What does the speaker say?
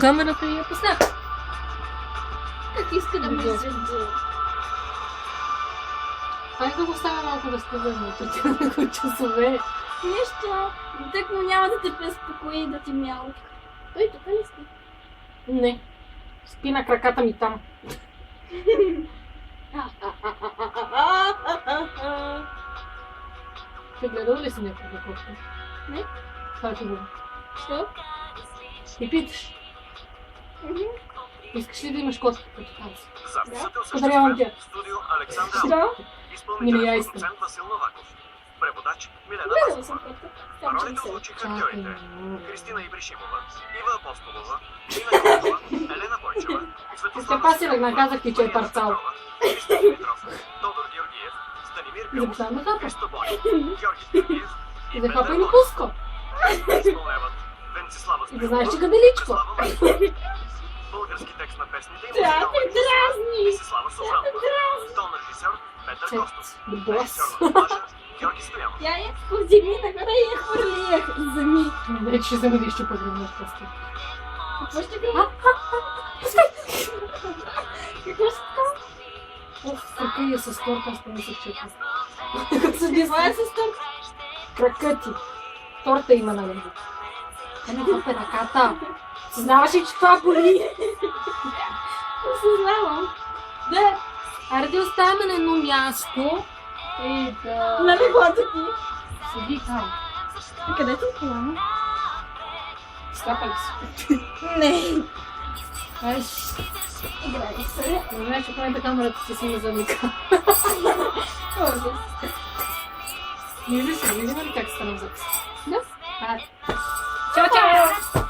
камерата и я посня. Как иска да ме изведе. Дай да го оставя малко да стига вътре няколко часове. Нищо. Так му няма да те преспокои да ти мялка. Той тук ли спи? Не. Спи на краката ми там. Ще гледал ли си някакво кошка? Не. Това ще бъде. Що? И питаш. Искаш ли да имаш котка като тази? Записът е Подарявам осъществен тя. в студио Александър Що? Не, я изпълнителен искам. продуцент Васил Новаков, преводач Милена Гледала съм Васкова. котка. А Само че не ролите се. отлучиха Чакай. актьорите Кристина Ибришимова, Ива Апостолова, Нина Йонова, Елена Бойчева, Светослава Паси Стоянова, веднага казах ти, че е Мария парцал. Петрова, Христо Димитров, Тодор Георгиев, Станимир Билов, Започнавам да хапа. Христо Боев, Георги Георгиев и Да хапа Петър и на Лозов. пуско. Изпълняват Венцислава И да знаеш, че Стоилова, гаделичко. Слава Маркова. Български текст на песните и Трябва музикална да дразни. Десислава Собранова. Тон режисьор Петър Цец. Костов. Бос. Режисьор на монтажа Георги Стоянов. Тя я повдигни нагоре и я хвърли я земи. Вече ще взема да изчупа гръбната коста. Какво ще кажа? Какво ще кажа? Оф, крака я с торта, аз не се чупа. Това е с тук. Крака ти. Торта има на него. Те не хапе ръката. Съзнаваш ли, че това боли? Осъзнавам. Да, Аре да оставяме на едно място. И да... на леглото ти. Седи там. И къде ти е колана? Скапали си. Не. Ай, Играй се. не знаеш, че в момента камерата се снима за Ника. Ужас. Виждаш ли, видим ли как се станам за? Да. Чао, чао!